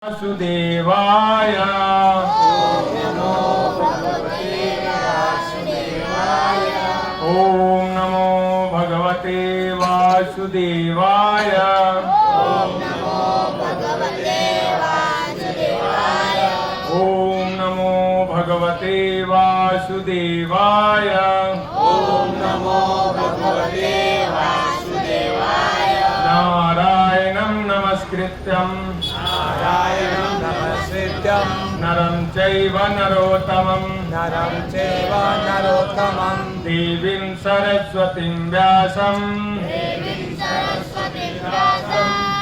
वासुदेवाय। ओम नमो भगवते वासुदेवाय। ओम नमो भगवते वासुदेवाय। ओम नमो भगवते वासुदेवाय। ओम नमो भगवते वासुदेवाय। ओम नमो भगवते वासुदेवाय। नारायणं नमस्कृत्यं नारायणं नमस्कृत्यं नरं चैव नरोत्तमं नरं चैव नरोत्तमं देवीं सरस्वतीं व्यासं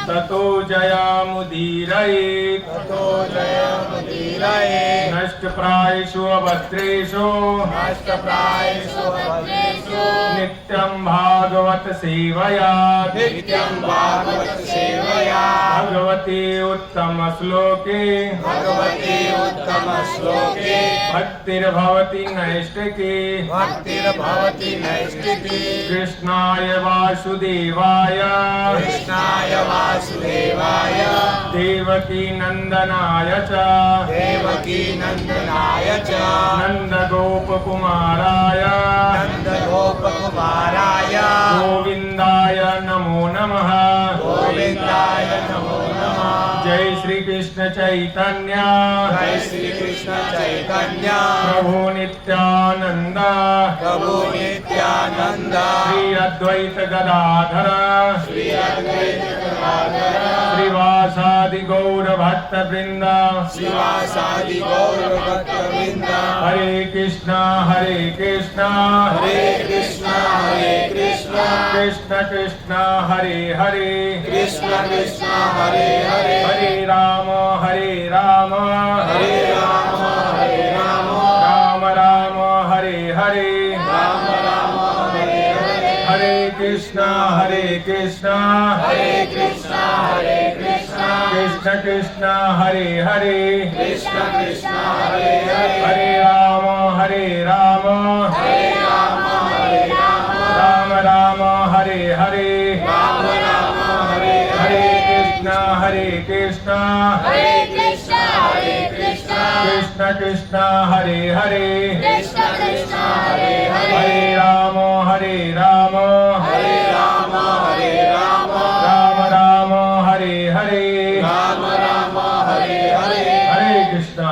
ततो जयामुदीरयेत्। ततो जयमुदीरये। नष्टप्रायेषु अभद्रेषु नष्टप्रायेषु भद्रेषु नित्यं भागवत सेवया नित्यं भागवत सेवया भगवती उत्तम श्लोके भगवती उत्तम श्लोके भक्तिर्भवति नैष्टिकी। भक्तिर्भवति नैष्टिकी। कृष्णाय वासुदेवाय कृष्णाय वासुदेवाय देवकी नंदनाय च देवकी नंदनाय च नंदगोपकुमाराय नंदगोपकुमाराय गोविंदाय नमो नमः। गोविंदाय नमो नमः। जय श्री कृष्ण चैतन्य जय श्री कृष्ण चैतन्य प्रभु नित्यानंद प्रभु नित्यानंद श्री अद्वैत गदाधर श्री अद्वैत गदाधर श्रीवासादि गौर भक्त वृंद शिवासादि गौर भक्तवृंद हरे कृष्णा हरे कृष्णा कृष्ण कृष्ण हरे हरे कृष्ण कृष्ण हरे हरे हरे राम हरे राम हरे राम राम राम हरे हरे राम राम हरे हरे हरे कृष्णा कृष्ण कृष्ण कृष्ण कृष्ण हरे हरे कृष्ण कृष्ण हरे हरे हरे राम राम राम हरे हरे राम हरे हरे कृष्ण कृष्ण कृष्ण हरे हरे कृष्ण कृष्ण हरे हरे हरे राम राम हरे राम हरे हरे राम हरे हरे हरे कृष्णा।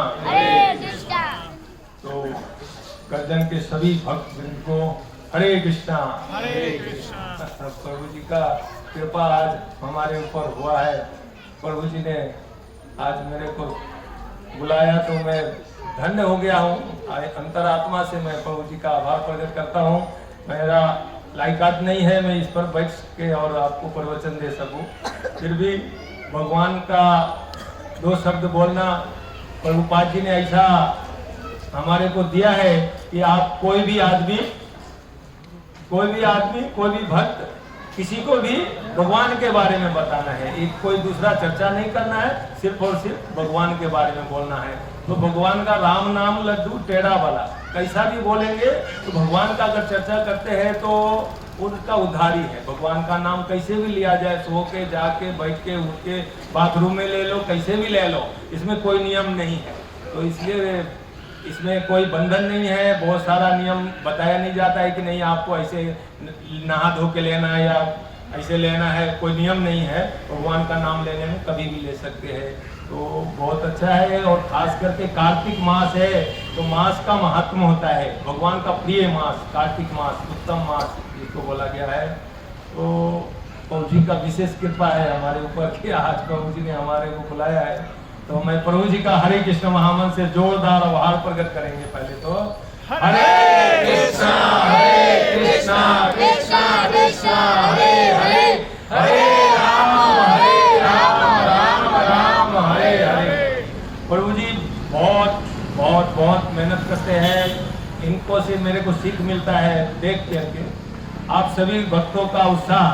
तो गर्जन के सभी भक्त को हरे कृष्णा। प्रभु जी का कृपा आज हमारे ऊपर हुआ है। प्रभु जी ने आज मेरे को बुलाया तो मैं धन्य हो गया हूँ। अंतरात्मा से मैं प्रभु जी का आभार प्रकट करता हूँ। मेरा लायकात नहीं है मैं इस पर बैठ के और आपको प्रवचन दे सकूं, फिर भी भगवान का दो शब्द बोलना प्रभुपाद जी ने ऐसा हमारे को दिया है कि आप कोई भी आदमी कोई भी भक्त किसी को भी भगवान के बारे में बताना है। एक कोई दूसरा चर्चा नहीं करना है, सिर्फ और सिर्फ भगवान के बारे में बोलना है। तो भगवान का राम नाम लड्डू टेढ़ा वाला कैसा भी बोलेंगे तो भगवान का अगर चर्चा करते हैं तो उनका उद्धार ही है। भगवान का नाम कैसे भी लिया जाए, सो के जाके बैठ के उठ के बाथरूम में ले लो, कैसे भी ले लो, इसमें कोई नियम नहीं है। तो इसलिए इसमें कोई बंधन नहीं है। बहुत सारा नियम बताया नहीं जाता है कि नहीं आपको ऐसे नहा धो के लेना है या ऐसे लेना है, कोई नियम नहीं है। भगवान का नाम लेने में कभी भी ले सकते हैं। तो बहुत अच्छा है। और खास करके कार्तिक मास है तो मास का महात्म होता है। भगवान का प्रिय मास कार्तिक मास, उत्तम मास जिसको बोला गया है। तो प्रभु जी का विशेष कृपा है हमारे ऊपर कि आज प्रभु जी ने हमारे को बुलाया है। तो मैं प्रभु जी का हरे कृष्ण महामंत्र से जोरदार आभार प्रकट करेंगे। पहले तो हरे कृष्णा कृष्ण कृष्ण हरे हरे हरे राम राम हरे हरे। प्रभु जी बहुत बहुत बहुत मेहनत करते हैं। इनको से मेरे को सीख मिलता है देख करके। आप सभी भक्तों का उत्साह,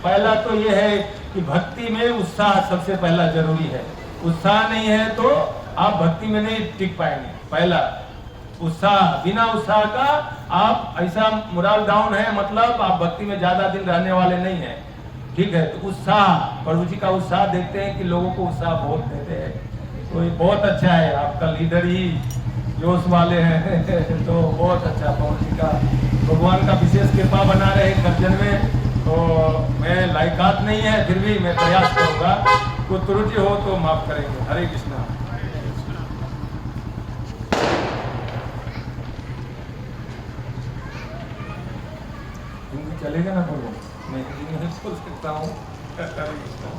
पहला तो ये है कि भक्ति में उत्साह सबसे पहला जरूरी है। उत्साह नहीं है तो आप भक्ति में नहीं टिक पाएंगे। पहला उत्साह, बिना उत्साह का आप ऐसा मोरल डाउन है, मतलब आप भक्ति में ज्यादा दिन रहने वाले नहीं है। ठीक है, तो उत्साह, प्रभु जी का उत्साह देखते हैं कि लोगों को उत्साह बहुत देते हैं, तो ये बहुत अच्छा है। आपका लीडर ही जोश वाले हैं तो बहुत अच्छा। प्रभु जी का, भगवान का विशेष कृपा बना रहे गर्जन में। तो मैं लायकात नहीं है, फिर भी मैं प्रयास करूंगा, कोई त्रुटि हो तो माफ करेंगे। हरे कृष्णा। हिंदी चलेगा ना बोलो? मैं हिंदी नहीं बोल सकता हूँ। हरे कृष्णा।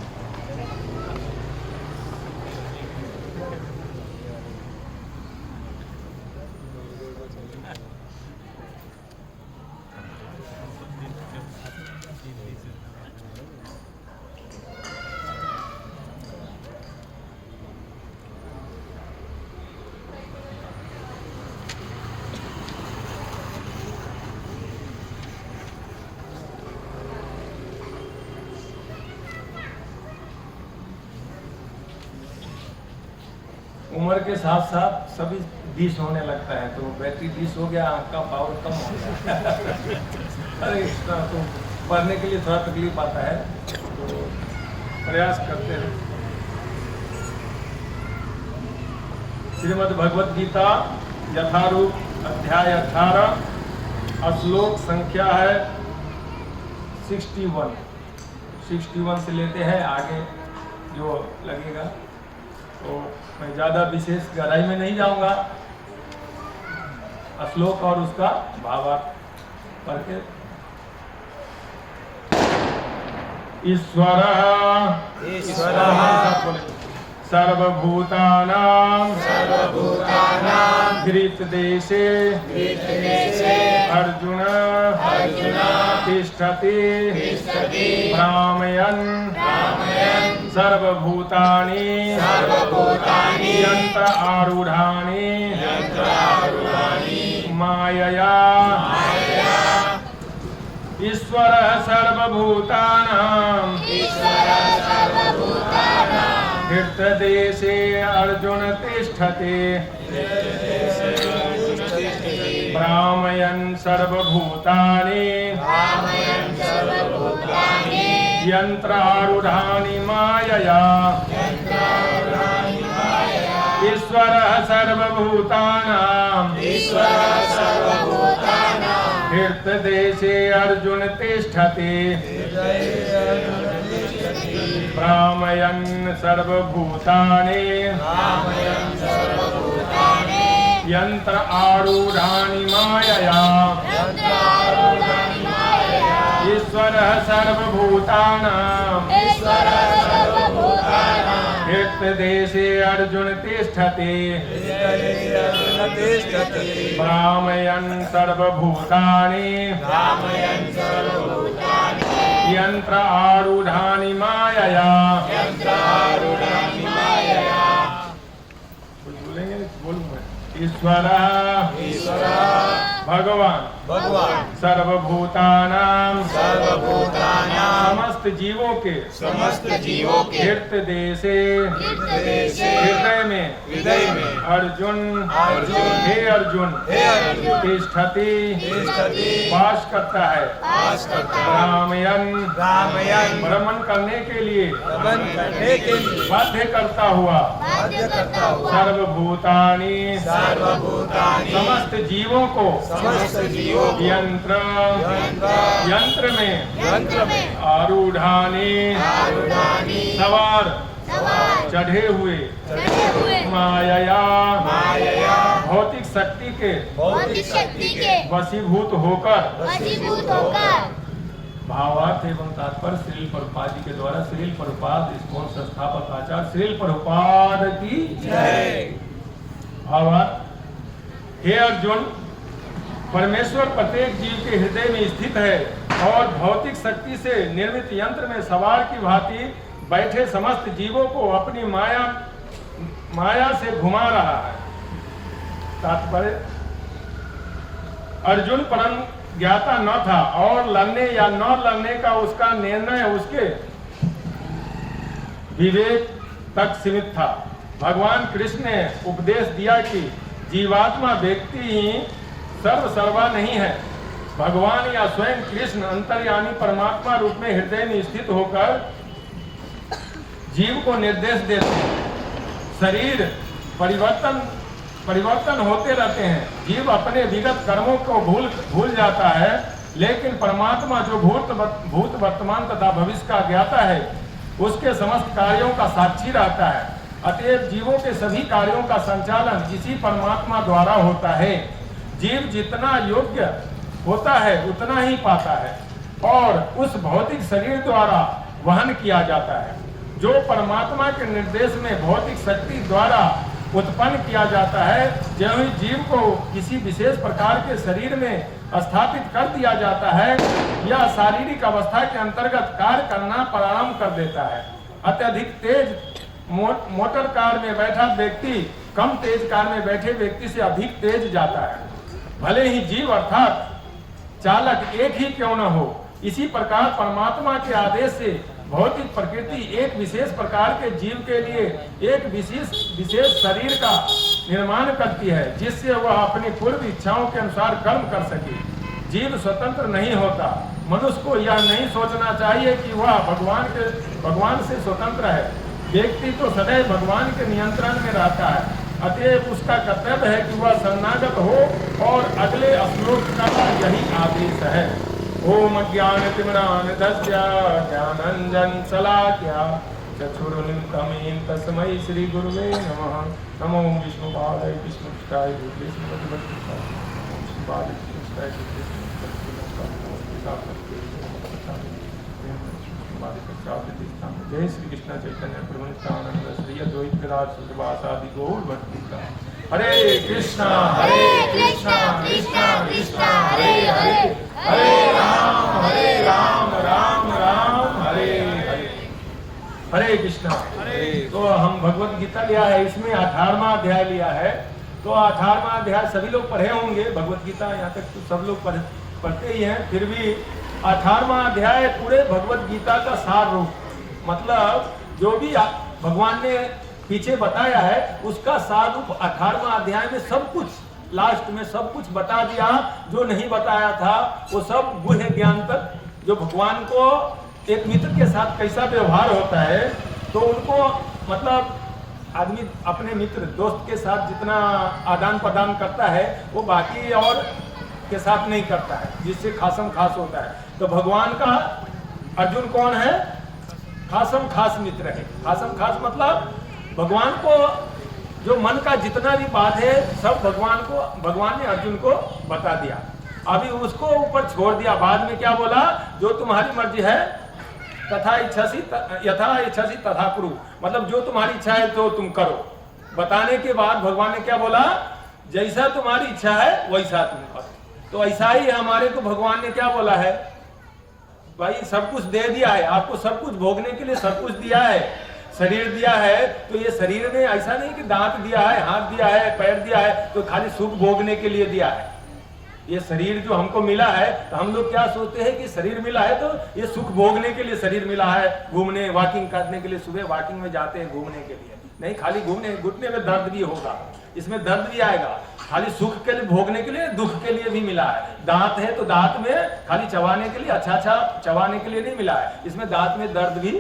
उम्र के साथ साथ सभी डिश होने लगता है, तो बैटरी डिश हो गया, आँख का पावर कम हो गया। अरे इसका तो पढ़ने के लिए थोड़ा तकलीफ आता है, तो प्रयास करते हैं। श्रीमद् भगवत गीता यथारूप अध्याय 18, श्लोक संख्या है 61 से लेते हैं आगे जो लगेगा। तो मैं ज़्यादा विशेष गहराई में नहीं जाऊंगा, श्लोक और उसका भावार्थ पढ़ के। ईश्वरः सर्वभूतानां हृतदेशे अर्जुन तिष्ठति भ्रामयन् सर्वभूतानि यन्त्र आरूढानि मायया। ईश्वरः सर्वभूतानां हृतदेशे अर्जुन तिष्ठति भ्रामयन् सर्वभूतानि यन्त्रारूढानि मायया। ईश्वरः सर्वभूतानां हृतदेशे अर्जुन तिष्ठति भ्रामयन् सर्वभूतानि यन्त्र आरूढानि मायया। ईश्वरः सर्वभूतानां हृतदेशे अर्जुन तिष्ठति भ्रामयन् सर्वभूतानि यन्त्र आरूढानि मायया। कुछ बोलेंगे? बोलूंगा। ईश्वरः भगवान सर्वभूतानां समस्त जीवों के हृदय में अर्जुन हे अर्जुन तिष्ठति वास करता है। रामयन भ्रमण करने के लिए बाध्य करता हुआ सर्वभूतानि समस्त जीवों को यंत्र में आरूढ़ानि सवार चढ़े हुए माया भौतिक शक्ति के वशीभूत होकर भावार्थ एवं तात्पर्य श्रील प्रभुपाद जी के द्वारा श्रील प्रभुपाद इस्कॉन संस्थापक आचार्य श्रील प्रभुपाद की जय। भावार्थ, हे अर्जुन, परमेश्वर प्रत्येक जीव के हृदय में स्थित है और भौतिक शक्ति से निर्मित यंत्र में सवार की भांति बैठे समस्त जीवों को अपनी माया से घुमा रहा है। तात्पर्य, अर्जुन परम ज्ञाता न था और लड़ने या न लड़ने का उसका निर्णय उसके विवेक तक सीमित था। भगवान कृष्ण ने उपदेश दिया कि जीवात्मा व्यक्ति ही सर्वसर्वा नहीं है, भगवान या स्वयं कृष्ण अंतर्यामी परमात्मा रूप में हृदय में स्थित होकर जीव को निर्देश देते हैं। शरीर परिवर्तन होते रहते हैं। जीव अपने विगत कर्मों को भूल जाता है, लेकिन परमात्मा जो भूत वर्तमान तथा भविष्य का ज्ञाता है, उसके समस्त कार्यों का साक्षी रहता है। अतएव जीवों के सभी कार्यों का संचालन इसी परमात्मा द्वारा होता है। जीव जितना योग्य होता है उतना ही पाता है और उस भौतिक शरीर द्वारा वहन किया जाता है, जो परमात्मा के निर्देश में भौतिक शक्ति द्वारा उत्पन्न किया जाता है। जो ही जीव को किसी विशेष प्रकार के शरीर में स्थापित कर दिया जाता है, यह शारीरिक अवस्था के अंतर्गत कार्य करना प्रारंभ कर देता है। अत्यधिक तेज मोटर कार में बैठा व्यक्ति कम तेज कार में बैठे व्यक्ति से अधिक तेज जाता है, भले ही जीव अर्थात चालक एक ही क्यों न हो। इसी प्रकार परमात्मा के आदेश से भौतिक प्रकृति एक विशेष प्रकार के जीव के लिए एक विशेष शरीर का निर्माण करती है, जिससे वह अपनी पूर्व इच्छाओं के अनुसार कर्म कर सके। जीव स्वतंत्र नहीं होता। मनुष्य को यह नहीं सोचना चाहिए कि वह भगवान से स्वतंत्र है। व्यक्ति तो सदैव भगवान के नियंत्रण में रहता है। अतएव उसका कर्तव्य है कि वह शरणागत हो, और अगले श्लोक का यही आदेश है। ओम ज्ञानतिमिरान्धस्य ज्ञानाञ्जन शलाकया चक्षुरुन्मिलितं तस्मै श्री गुरुवे नमः। नमो विष्णुपादाय विष्णुपदाय जय श्री कृष्ण चैतन्य प्रभु नित्यानंद श्री अद्वैत गदाधर श्रीवासादि गौर भक्ति। हरे कृष्णा कृष्णा कृष्णा हरे हरे, हरे राम राम राम हरे हरे। हरे कृष्णा। तो हम भगवत गीता लिया है, इसमें 18वां अध्याय लिया है। तो 18वां अध्याय सभी लोग पढ़े होंगे भगवत गीता, यहाँ तक तो सब लोग पढ़ते ही हैं। फिर भी 18वां अध्याय पूरे भगवत गीता का सार रूप, मतलब जो भी भगवान ने पीछे बताया है उसका सार रूप 18वां अध्याय में सब कुछ, लास्ट में सब कुछ बता दिया। जो नहीं बताया था वो सब गुह्य ज्ञान तक, जो भगवान को एक मित्र के साथ कैसा व्यवहार होता है, तो उनको मतलब आदमी अपने मित्र दोस्त के साथ जितना आदान प्रदान करता है वो बाकी और के साथ नहीं करता है, जिससे खासम खास होता है। तो भगवान का अर्जुन कौन है? खासम खास मित्र है। खासम खास मतलब भगवान को जो मन का जितना भी बात है सब भगवान ने अर्जुन को बता दिया। अभी उसको ऊपर छोड़ दिया। बाद में क्या बोला? जो तुम्हारी मर्जी है तथा यथा इच्छसी तथा कुरु, मतलब जो तुम्हारी इच्छा है तो तुम करो। बताने के बाद भगवान ने क्या बोला? जैसा तुम्हारी इच्छा है वैसा तुम करो। तो ऐसा ही हमारे को भगवान ने क्या बोला है? भाई सब कुछ दे दिया है आपको, सब कुछ भोगने के लिए सब कुछ दिया है। शरीर दिया है तो ये शरीर में ऐसा नहीं कि दांत दिया है, हाथ दिया है, पैर दिया है तो खाली सुख भोगने के लिए दिया है। ये शरीर जो हमको मिला है तो हम लोग क्या सोचते हैं कि शरीर मिला है तो ये सुख भोगने के लिए शरीर मिला है, घूमने वॉकिंग करने के लिए। सुबह वॉकिंग में जाते हैं घूमने के लिए, नहीं खाली घूमने, घुटने में दर्द भी होगा, इसमें दर्द भी आएगा। खाली सुख के लिए भोगने के लिए, दुख के लिए भी मिला है। दांत है तो दांत में खाली चबाने के लिए, अच्छा चबाने के लिए नहीं मिला है, इसमें दांत में दर्द भी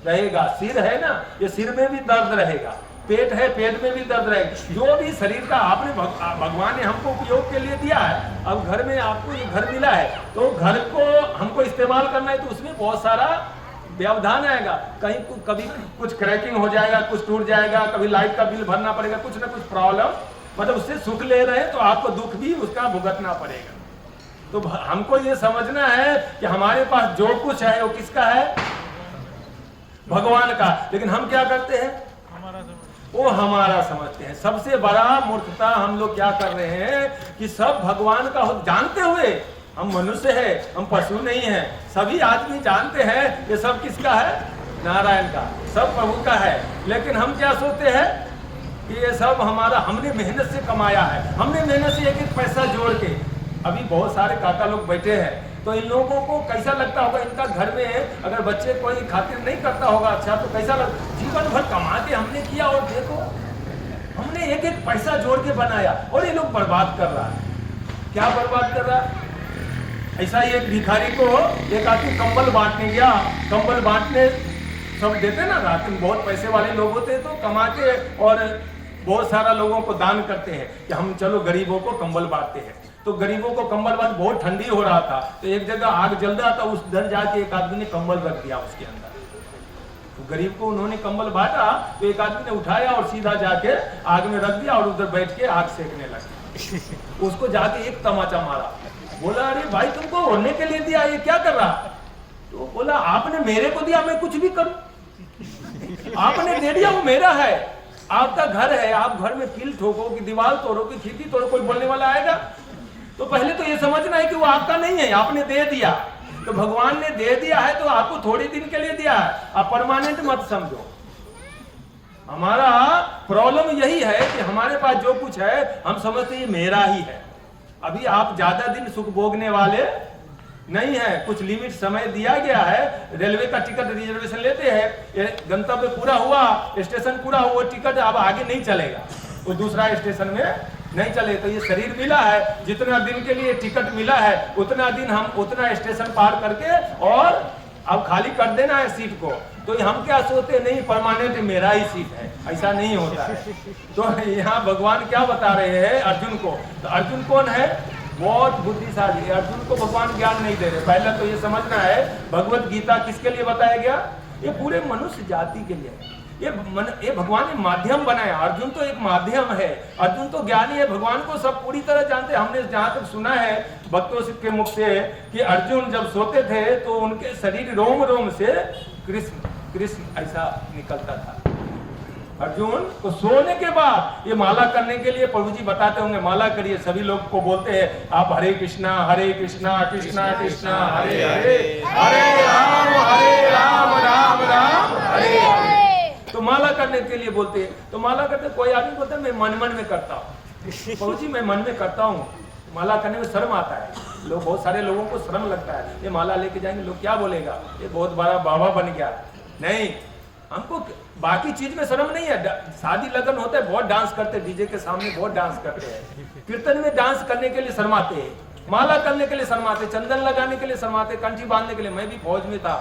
रहेगा। सिर है ना, ये सिर में भी दर्द रहेगा। पेट है, पेट में भी दर्द रहेगा। जो भी शरीर का आपने भगवान ने हमको उपयोग के लिए दिया है। अब घर में आपको ये घर मिला है तो घर को हमको इस्तेमाल करना है, तो उसमें बहुत सारा व्यवधान आएगा। कहीं कभी कुछ क्रैकिंग हो जाएगा, कुछ टूट जाएगा, कभी लाइट का बिल भरना पड़ेगा, कुछ ना कुछ प्रॉब्लम, मतलब उससे सुख ले रहे हैं तो आपको दुख भी उसका भुगतना पड़ेगा। तो हमको ये समझना है कि हमारे पास जो कुछ है वो किसका है? भगवान का। लेकिन हम क्या करते हैं? वो हमारा समझते हैं। सबसे बड़ा मूर्खता हम लोग क्या कर रहे हैं कि सब भगवान का जानते हुए, हम मनुष्य है, हम पशु नहीं है, सभी आदमी जानते हैं ये सब किसका है? नारायण का, सब प्रभु का है। लेकिन हम क्या सोचते हैं कि ये सब हमारा, हमने मेहनत से कमाया है, हमने मेहनत से एक एक पैसा जोड़ के। अभी बहुत सारे काका लोग बैठे हैं तो इन लोगों को कैसा लगता होगा? इनका घर में अगर बच्चे कोई खातिर नहीं करता होगा अच्छा, तो कैसा लगता? जीवन भर कमा के हमने किया और देखो हमने एक एक पैसा जोड़ के बनाया और ये लोग बर्बाद कर रहा है। क्या बर्बाद कर रहा है? ऐसा ही एक भिखारी को एक आदमी कंबल बांटने गया। कंबल बांटने सब देते ना, रात में बहुत पैसे वाले लोग होते हैं तो कमा के और बहुत सारा लोगों को दान करते हैं कि हम चलो गरीबों को कंबल बांटते हैं। तो गरीबों को कंबल बांट, बहुत ठंडी हो रहा था तो एक जगह आग जल रहा था, उस घर जाके एक आदमी ने कंबल रख दिया उसके अंदर। तो गरीब को उन्होंने कंबल बांटा तो एक आदमी ने उठाया और सीधा जाके आग में रख दिया और उधर बैठ के आग सेकने लगा। उसको जाके एक तमाचा मारा, बोला अरे भाई तुमको ओढ़ने के लिए दिया, ये क्या कर रहा? तो बोला आपने मेरे को दिया, मैं कुछ भी करूं, आपने दे दिया, वो मेरा है, आपका घर है, आप घर में कील ठोको कि दीवार तोड़ो कि खिड़की तोड़ो, कोई बोलने वाला आएगा? तो पहले तो ये समझना है कि वो आपका नहीं है, आपने दे दिया। तो भगवान ने दे दिया है तो आपको थोड़े दिन के लिए दिया है, आप परमानेंट मत समझो। हमारा प्रॉब्लम यही है कि हमारे पास जो कुछ है हम समझते ये मेरा ही है। अभी आप ज्यादा दिन सुख भोगने वाले नहीं है, कुछ लिमिट समय दिया गया है। रेलवे का टिकट रिजर्वेशन लेते हैं, गंतव्य पूरा हुआ, स्टेशन पूरा हुआ, टिकट अब आगे नहीं चलेगा, वो दूसरा स्टेशन में नहीं चले। तो ये शरीर मिला है, जितना दिन के लिए टिकट मिला है उतना दिन हम उतना स्टेशन पार करके और अब खाली कर देना है सीट को। तो हम क्या सोचते, नहीं परमानेंट मेरा ही सीट है, ऐसा नहीं होता है। तो यहाँ भगवान क्या बता रहे हैं अर्जुन को? तो अर्जुन कौन है? बहुत बुद्धिशाली है। अर्जुन को भगवान ज्ञान नहीं दे रहे। पहले तो ये समझना है भगवत गीता किसके लिए बताया गया? ये पूरे मनुष्य जाति के लिए है। ये भगवान ने माध्यम बनाया। अर्जुन तो एक माध्यम है, अर्जुन तो ज्ञानी है, भगवान को सब पूरी तरह जानते हैं। हमने जहां तक सुना है भक्तों के मुख से कि अर्जुन जब सोते थे तो उनके शरीर रोम रोम से कृष्ण कृष्ण ऐसा निकलता था। अर्जुन को सोने के बाद ये माला करने के लिए प्रभु जी बताते होंगे माला करिए, सभी लोग को बोलते हैं आप हरे कृष्णा कृष्णा कृष्णा हरे हरे, हरे राम राम राम हरे हरे। तो माला करने के लिए बोलते हैं। तो माला करते कोई आदमी बोलता है मैं मन में करता हूँ। प्रभु जी मैं मन में करता हूँ, माला करने में शर्म आता है, लोग बहुत सारे लोगों को शर्म लगता है, ये माला लेके जाएंगे लोग क्या बोलेगा, ये बहुत बड़ा बाबा बन गया। नहीं, हमको बाकी चीज में शर्म नहीं है। शादी लगन होता है बहुत डांस करते हैं, डीजे के सामने बहुत डांस करते हैं, कीर्तन में डांस करने के लिए शर्माते हैं, माला करने के लिए शर्माते, चंदन लगाने के लिए शर्माते, कंठी बांधने के लिए। मैं भी फौज में था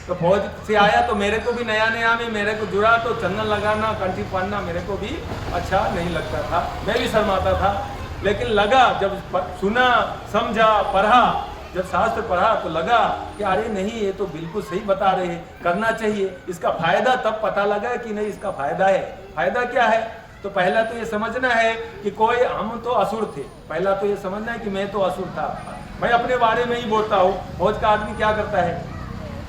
तो फौज से आया तो मेरे को भी नया नया में मेरे को जुड़ा तो चंदन लगाना कंठी बांधना मेरे को भी अच्छा नहीं लगता था, मैं भी शर्माता था। लेकिन लगा जब सुना समझा पढ़ा, जब शास्त्र पढ़ा तो लगा कि अरे नहीं ये तो बिल्कुल सही बता रहे हैं, करना चाहिए। इसका फायदा तब पता लगा कि नहीं इसका फायदा है। फायदा क्या है? तो पहला तो ये समझना है कि कोई हम तो असुर थे। पहला तो ये समझना है कि मैं तो असुर था। मैं अपने बारे में ही बोलता हूँ। फौज का आदमी क्या करता है?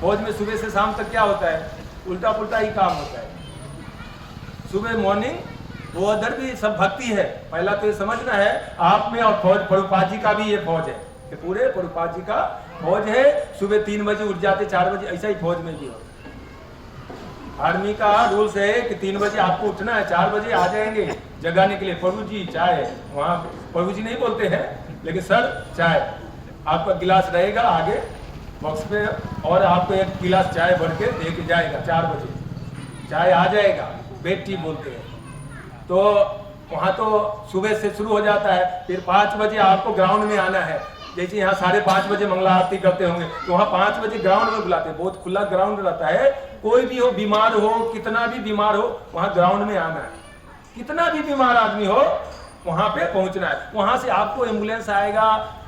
फौज में सुबह से शाम तक क्या होता है? उल्टा पुल्टा ही काम होता है। सुबह मॉर्निंग वो उधर भी सब भक्ति है। पहला तो ये समझना है आप में और फौज प्रभुपाद जी का भी ये फौज है, ये पूरे प्रभुपाद जी का फौज है। सुबह 3 बजे उठ जाते, 4 बजे, ऐसा ही फौज में भी हो। आर्मी का रूल्स है कि 3 बजे आपको उठना है, 4 बजे आ जाएंगे जगाने के लिए। प्रभु जी चाय, वहाँ प्रभु जी नहीं बोलते हैं लेकिन सर चाय, आपका गिलास रहेगा आगे बॉक्स पे और आपको एक गिलास चाय भर के दे के जाएगा। 4 बजे चाय आ जाएगा, बेड टी बोलते हैं। तो वहाँ तो सुबह से शुरू हो जाता है। फिर 5 बजे आपको ग्राउंड में आना है। जैसे यहाँ 5:30 बजे मंगला आरती करते होंगे तो वहाँ 5 बजे ग्राउंड में बुलाते हैं। बहुत खुला ग्राउंड रहता है, कोई भी हो, बीमार हो, कितना भी बीमार हो, वहाँ ग्राउंड में आना है। कितना भी बीमार आदमी हो वहाँ पे पहुँचना है। वहाँ से आपको एम्बुलेंस आएगा,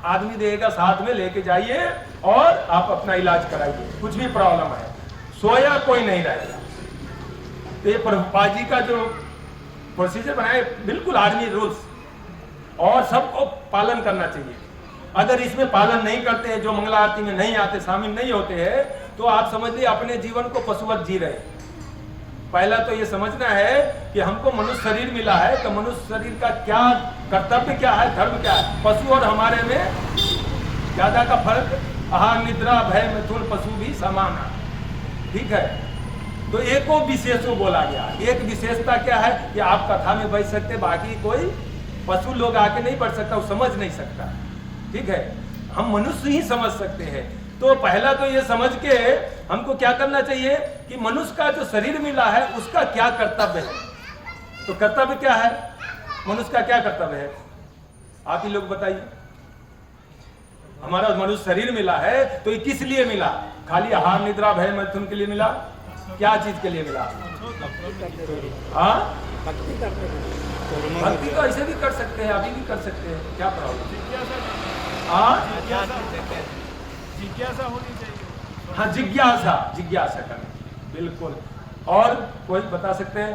आदमी देगा, साथ में लेके जाइए और आप अपना इलाज कराइए। कुछ भी प्रॉब्लम है, सोया कोई नहीं रहेगा। तो ये प्रभुपाद जी का जो प्रोसीजर बनाए बिल्कुल आर्मी रूल्स, और सबको पालन करना चाहिए। अगर इसमें पालन नहीं करते हैं, जो मंगला आरती में नहीं आते, शामिल नहीं होते हैं, तो आप समझ लीजिए अपने जीवन को पशुवत जी रहे। पहला तो ये समझना है कि हमको मनुष्य शरीर मिला है तो मनुष्य शरीर का क्या कर्तव्य, क्या है, धर्म क्या है। पशु और हमारे में ज्यादा का फर्क, आहार निद्रा भय मिथुन पशु भी समान है, ठीक है। तो एको विशेषो बोला गया। एक विशेषता क्या है कि आप कथा में बैठ सकते, बाकी कोई पशु लोग आके नहीं पढ़ सकता, वो समझ नहीं सकता, ठीक है। हम मनुष्य ही समझ सकते हैं। तो पहला तो ये समझ के हमको क्या करना चाहिए कि मनुष्य का जो शरीर मिला है उसका क्या कर्तव्य है। तो कर्तव्य क्या है, मनुष्य का क्या कर्तव्य है, आप ही लोग बताइए। हमारा मनुष्य शरीर मिला है तो ये किस लिए मिला? खाली आहार निद्रा भय मैथुन के लिए मिला? क्या चीज के लिए मिला? हाँ, भक्ति तो ऐसे भी कर सकते हैं, अभी भी कर सकते हैं, क्या प्रॉब्लम? हाँ, जिज्ञासा होनी चाहिए। हाँ, जिज्ञासा करना, बिल्कुल। और कोई बता सकते हैं?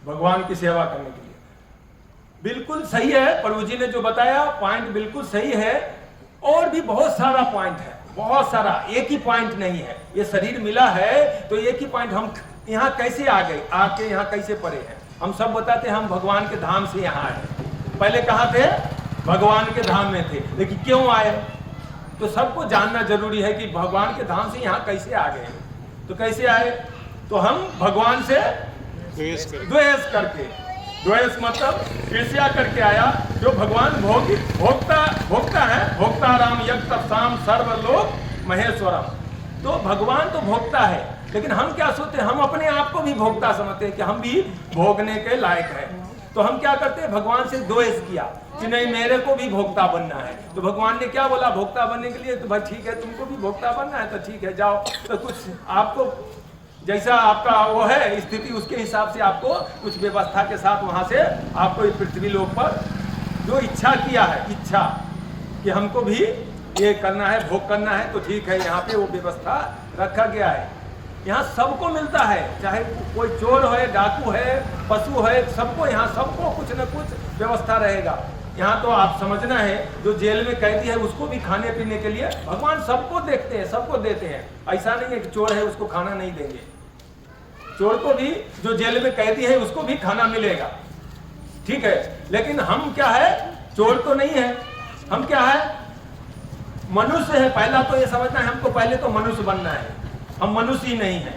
भगवान की सेवा करने के लिए बिल्कुल सही है। प्रभु जी ने जो बताया पॉइंट बिल्कुल सही है। और भी बहुत सारा पॉइंट है, बहुत सारा, एक ही पॉइंट नहीं है। ये शरीर मिला है तो एक ही पॉइंट, हम यहाँ कैसे आ गए, आके यहाँ कैसे पड़े हैं? हम सब बताते हैं हम भगवान के धाम से यहाँ आए। पहले कहाँ थे? भगवान के धाम में थे, लेकिन क्यों आए? तो सबको जानना जरूरी है कि भगवान के धाम से यहाँ कैसे आ गए। तो कैसे आए? तो हम भगवान से द्वेष करके, द्वेष मतलब ईर्ष्या करके आया। जो भगवान भोक्ता है, भोक्ता राम यज्ञ तपसाम सर्वलोक महेश्वरम। तो भगवान तो भोक्ता है, लेकिन हम क्या सोचते हैं? हम अपने आप को भी भोक्ता समझते हैं कि हम भी भोगने के लायक हैं। तो हम क्या करते हैं? भगवान से द्वेष किया कि नहीं, मेरे को भी भोक्ता बनना है। तो भगवान ने क्या बोला? भोक्ता बनने के लिए तो भाई ठीक है, तुमको भी भोक्ता बनना है तो ठीक है, जाओ। तो कुछ आपको जैसा आपका वो है स्थिति, उसके हिसाब से आपको कुछ व्यवस्था के साथ वहां से आपको इस पृथ्वी लोक पर जो इच्छा किया है, इच्छा कि हमको भी ये करना है, भोग करना है, तो ठीक है, यहाँ पे वो व्यवस्था रखा गया है। यहाँ सबको मिलता है, चाहे कोई चोर है, डाकू है, पशु है, सबको यहाँ सबको कुछ न कुछ व्यवस्था रहेगा। यहाँ तो आप समझना है, जो जेल में कैदी है उसको भी खाने पीने के लिए भगवान सबको देखते हैं, सबको देते हैं। ऐसा नहीं है कि चोर है उसको खाना नहीं देंगे। चोर को भी, जो जेल में कैदी है उसको भी खाना मिलेगा, ठीक है। लेकिन हम क्या है? चोर तो नहीं है, हम क्या है? मनुष्य है। पहला तो ये समझना है हमको, पहले तो मनुष्य बनना है। हम मनुष्य ही नहीं है,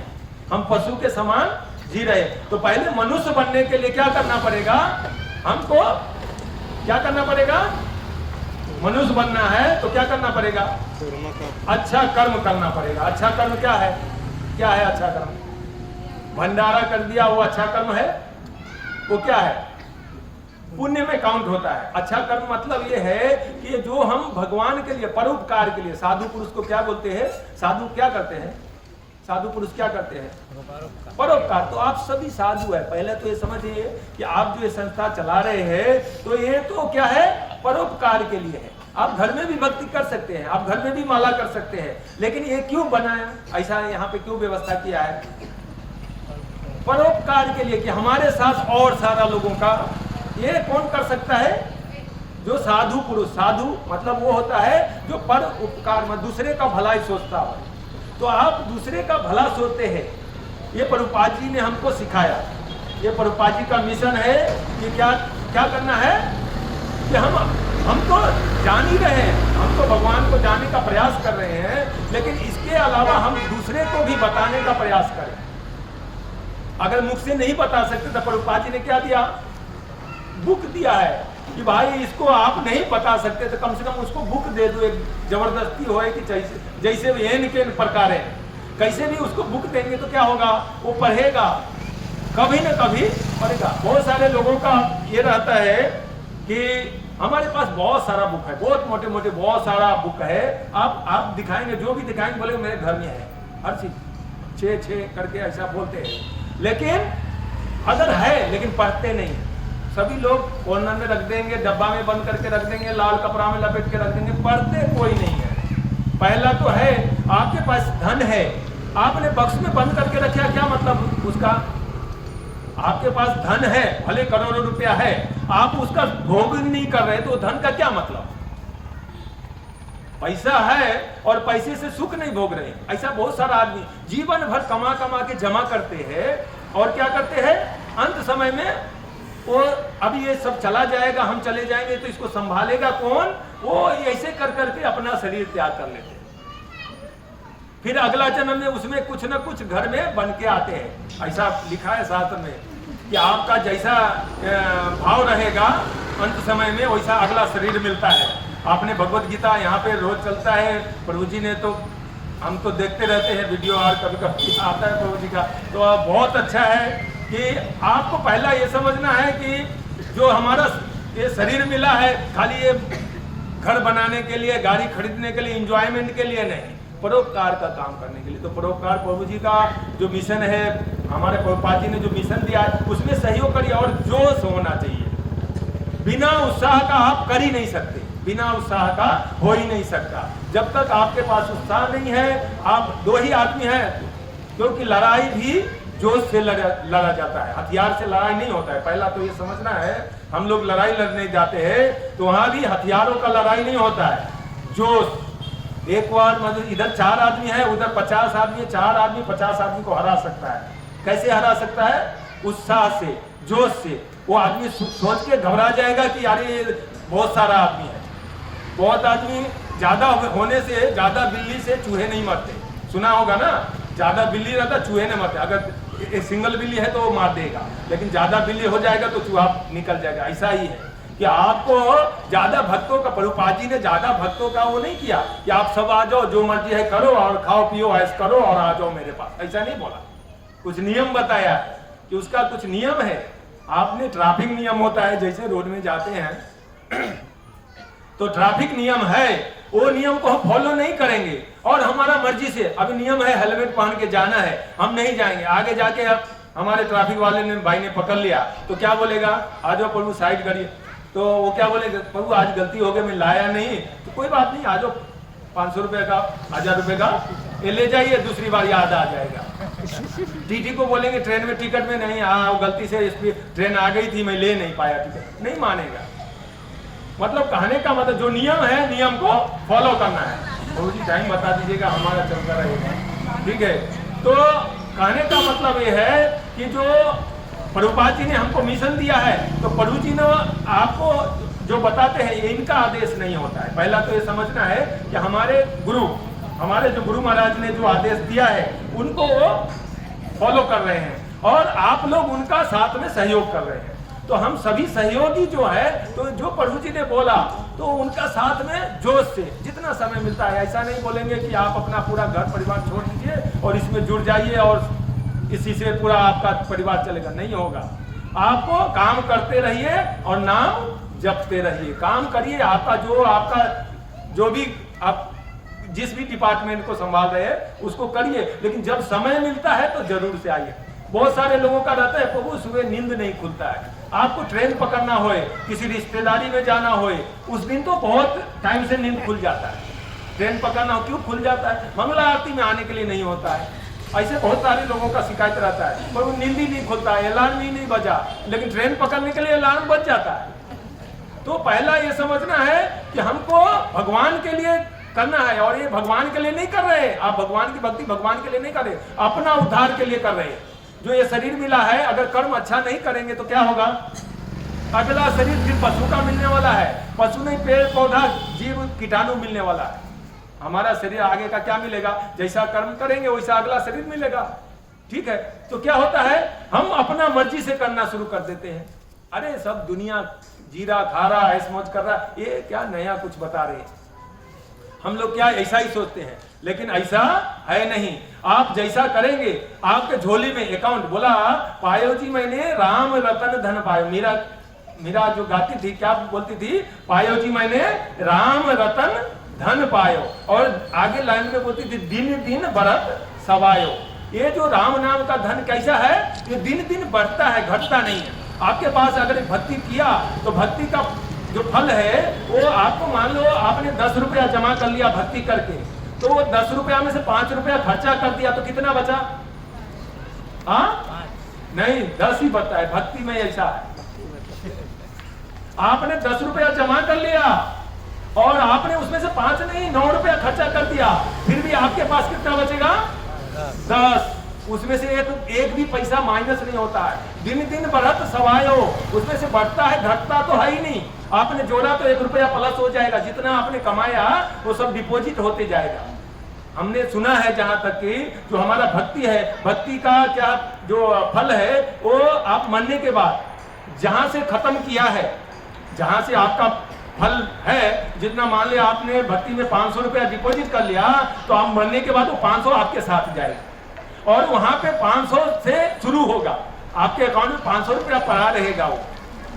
हम पशु के समान जी रहे। तो पहले मनुष्य बनने के लिए क्या करना पड़ेगा? हमको क्या करना पड़ेगा? मनुष्य बनना है तो क्या करना पड़ेगा? अच्छा कर्म करना पड़ेगा। अच्छा कर्म क्या है? क्या है अच्छा कर्म? भंडारा कर दिया, वो अच्छा कर्म है? वो क्या है? पुण्य में काउंट होता है। अच्छा कर्म मतलब ये है कि जो हम भगवान के लिए, परोपकार के लिए, साधु पुरुष को क्या बोलते हैं? साधु क्या करते हैं? साधु पुरुष क्या करते हैं? परोपकार। तो आप सभी साधु है। पहले तो ये समझिए कि आप जो ये संस्था चला रहे हैं तो ये तो क्या है? परोपकार के लिए है। आप घर में भी भक्ति कर सकते हैं, आप घर में भी माला कर सकते हैं, लेकिन ये क्यों बनाया, ऐसा यहाँ पे क्यों व्यवस्था किया है? परोपकार के लिए कि हमारे साथ और सारा लोगों का। ये कौन कर सकता है? जो साधु पुरुष। साधु मतलब वो होता है जो पर उपकार में दूसरे का भला ही सोचता है। तो आप दूसरे का भला सोचते हैं, ये प्रभुपाद जी ने हमको सिखाया। ये प्रभुपाद जी का मिशन है कि क्या क्या करना है कि हम तो जान ही रहे हैं, हम तो भगवान को जानने का प्रयास कर रहे हैं, लेकिन इसके अलावा हम दूसरे को भी बताने का प्रयास करें। अगर मुख से नहीं बता सकते तो प्रभुपाद जी ने क्या दिया? बुक दिया है कि भाई इसको आप नहीं बता सकते तो कम से कम उसको बुक दे दो। एक जबरदस्ती हो कि जैसे एन के प्रकार है, कैसे भी उसको बुक देंगे तो क्या होगा? वो पढ़ेगा, कभी न कभी पढ़ेगा। बहुत सारे लोगों का ये रहता है कि हमारे पास बहुत सारा बुक है, बहुत मोटे मोटे बहुत सारा बुक है, आप दिखाएंगे, जो भी दिखाएंगे बोले मेरे घर में है, हर चीज 6 करके ऐसा बोलते हैं। लेकिन अगर है, लेकिन पढ़ते नहीं। सभी लोग कॉर्नर में रख देंगे, डब्बा में बंद करके रख देंगे, लाल कपड़ा में लपेट के रख देंगे, पढ़ते कोई नहीं है। पहला तो है आपके पास धन है, आपने बक्स में बंद करके रखा, क्या मतलब उसका? आपके पास धन है, भले करोड़ों रुपया है, आप उसका भोग नहीं कर रहे तो धन का क्या मतलब? पैसा है और पैसे से सुख नहीं भोग रहे। ऐसा बहुत सारा आदमी जीवन भर कमा कमा के जमा करते हैं और क्या करते हैं? अंत समय में वो अभी ये सब चला जाएगा, हम चले जाएंगे तो इसको संभालेगा कौन? वो ऐसे कर करके अपना शरीर त्याग कर लेते हैं। फिर अगला जन्म में उसमें कुछ न कुछ घर में बन के आते हैं। ऐसा लिखा है शास्त्र में कि आपका जैसा भाव रहेगा अंत समय में वैसा अगला शरीर मिलता है। आपने भगवत गीता यहाँ पे रोज चलता है, प्रभु जी ने तो, हम तो देखते रहते हैं वीडियो, और कभी कभी आता है प्रभु जी का, तो बहुत अच्छा है कि आपको पहला ये समझना है कि जो हमारा ये शरीर मिला है खाली ये घर बनाने के लिए, गाड़ी खरीदने के लिए, इंजॉयमेंट के लिए नहीं, परोपकार का काम करने के लिए। तो परोपकार प्रभु जी का जो मिशन है, हमारे प्रभुपाद जी ने जो मिशन दिया है उसमें सहयोग करिए और जोश होना चाहिए। बिना उत्साह का आप कर ही नहीं सकते, बिना उत्साह का हो ही नहीं सकता। जब तक आपके पास उत्साह नहीं है, आप दो ही आदमी हैं, क्योंकि लड़ाई भी जोश से लड़ा जाता है, हथियार से लड़ाई नहीं होता है। पहला तो ये समझना है, हम लोग लड़ाई लड़ने जाते हैं तो वहां भी हथियारों का लड़ाई नहीं होता है, जोश। एक बार मतलब इधर 4 आदमी है, उधर 50 आदमी, 4 आदमी 50 आदमी को हरा सकता है। कैसे हरा सकता है? उत्साह से, जोश से। वो आदमी सोच के घबरा जाएगा कि यार बहुत सारा आदमी है। बहुत आदमी ज्यादा होने से, ज्यादा बिल्ली से चूहे नहीं मरते, सुना होगा ना, ज्यादा बिल्ली रहता चूहे नहीं मरते। अगर एक सिंगल बिल्ली है तो वो मार देगा, लेकिन ज्यादा बिल्ली हो जाएगा तो चूहा निकल जाएगा। ऐसा ही है कि आपको ज्यादा भक्तों का, प्रभुपाद जी ने ज्यादा भक्तों का वो नहीं किया कि आप सब आ जाओ, जो मर्जी है करो और खाओ पियो ऐश करो और आ जाओ मेरे पास, ऐसा नहीं बोला। कुछ नियम बताया कि उसका कुछ नियम है। आपने ट्रैफिक नियम होता है, जैसे रोड में जाते हैं तो ट्रैफिक नियम है, वो नियम को हम फॉलो नहीं करेंगे और हमारा मर्जी से, अभी नियम है हेलमेट पहन के जाना है, हम नहीं जाएंगे। आगे जाके अब हमारे ट्रैफिक वाले ने, भाई ने पकड़ लिया तो क्या बोलेगा? आ जाओ प्रभु साइड करिए। तो वो क्या बोलेगा? प्रभु आज गलती हो गई, मैं लाया नहीं। तो कोई बात नहीं, आ जाओ, 500 रुपए का, 1000 रुपए का ये ले जाइए, दूसरी बार याद आ जाएगा। टीटी को बोलेंगे ट्रेन में टिकट में नहीं, हाँ गलती से ट्रेन आ गई थी, मैं ले नहीं पाया टिकट, नहीं मानेगा। मतलब कहने का मतलब जो नियम है, नियम को फॉलो करना है। प्रभु जी टाइम बता दीजिएगा, हमारा चलता रहेगा, ठीक है। तो कहने का मतलब ये है कि जो प्रभुपाद जी ने हमको मिशन दिया है, तो प्रभु जी ने आपको जो बताते हैं, इनका आदेश नहीं होता है। पहला तो ये समझना है कि हमारे जो गुरु महाराज ने जो आदेश दिया है उनको वो फॉलो कर रहे हैं और आप लोग उनका साथ में सहयोग कर रहे हैं। तो हम सभी सहयोगी जो है, तो जो प्रभु जी ने बोला तो उनका साथ में जोश से जितना समय मिलता है, ऐसा नहीं बोलेंगे कि आप अपना पूरा घर परिवार छोड़ दीजिए और इसमें जुड़ जाइए और इसी से पूरा आपका परिवार चलेगा, नहीं होगा। आपको काम करते रहिए और नाम जपते रहिए, काम करिए। आपका जो भी आप जिस भी डिपार्टमेंट को संभाल रहे हैं उसको करिए, लेकिन जब समय मिलता है तो जरूर से आइए। बहुत सारे लोगों का रहता है प्रभु सुबह नींद नहीं खुलता है, आपको ट्रेन पकड़ना होए, किसी रिश्तेदारी में जाना होए, उस दिन तो बहुत टाइम से नींद खुल जाता है। ट्रेन पकड़ना हो, क्यों खुल जाता है? मंगला आरती में आने के लिए नहीं होता है। ऐसे बहुत सारे लोगों का शिकायत रहता है, पर नींद ही नहीं खुलता है, अलार्म ही नहीं बजा, लेकिन ट्रेन पकड़ने के लिए अलार्म बज जाता है। तो पहला ये समझना है कि हमको भगवान के लिए करना है, और ये भगवान के लिए नहीं कर रहे, आप भगवान की भक्ति भगवान के लिए नहीं कर रहे, अपना उद्धार के लिए कर रहे हैं। जो ये शरीर मिला है, अगर कर्म अच्छा नहीं करेंगे तो क्या होगा? अगला शरीर फिर पशु का मिलने वाला है, पशु नहीं, पेड़ पौधा जीव कीटाणु मिलने वाला है। हमारा शरीर आगे का क्या मिलेगा? जैसा कर्म करेंगे वैसा अगला शरीर मिलेगा, ठीक है। तो क्या होता है, हम अपना मर्जी से करना शुरू कर देते हैं। अरे सब दुनिया जीरा खा रहा है, ऐश मौज कर रहा है, ये क्या नया कुछ बता रहे हैं? हम लोग क्या ऐसा ही सोचते हैं, लेकिन ऐसा है नहीं। आप जैसा करेंगे, आपके झोली में अकाउंट, बोला पायो जी मैंने राम रतन धन पायो, मीरा जो गाती थी क्या बोलती थी? पायो जी मैंने राम रतन धन पायो, और आगे लाइन में बोलती थी दिन दिन बढ़त सवायो। ये जो राम नाम का धन कैसा है? ये दिन दिन बढ़ता है, घटता नहीं है। आपके पास अगर भक्ति किया तो भक्ति का जो फल है वो आपको, मान लो आपने 10 रुपया जमा कर लिया भक्ति करके, तो वो 10 रुपया में से 5 रुपया खर्चा कर दिया तो कितना बचा? नहीं, 10 ही बचता है। भक्ति में ऐसा है, आपने 10 रुपया जमा कर लिया और आपने उसमें से 5 नहीं 9 रुपया खर्चा कर दिया, फिर भी आपके पास कितना बचेगा? 10। उसमें से एक भी पैसा माइनस नहीं होता है। दिन दिन बढ़त सवायो, उसमें से बढ़ता है, घटता तो है ही नहीं। आपने जोड़ा तो 1 रुपया प्लस हो जाएगा, जितना आपने कमाया वो सब डिपॉजिट होते जाएगा। हमने सुना है जहां तक कि जो हमारा भक्ति है, भक्ति का क्या जो फल है वो आप मरने के बाद जहां से खत्म किया है, जहां से आपका फल है, जितना मान लिया आपने भक्ति में 500 रुपया डिपॉजिट कर लिया, तो आप मरने के बाद वो 500 आपके साथ जाएगा और वहां पे 500 से शुरू होगा, आपके अकाउंट में 500 रुपया पड़ा रहेगा वो।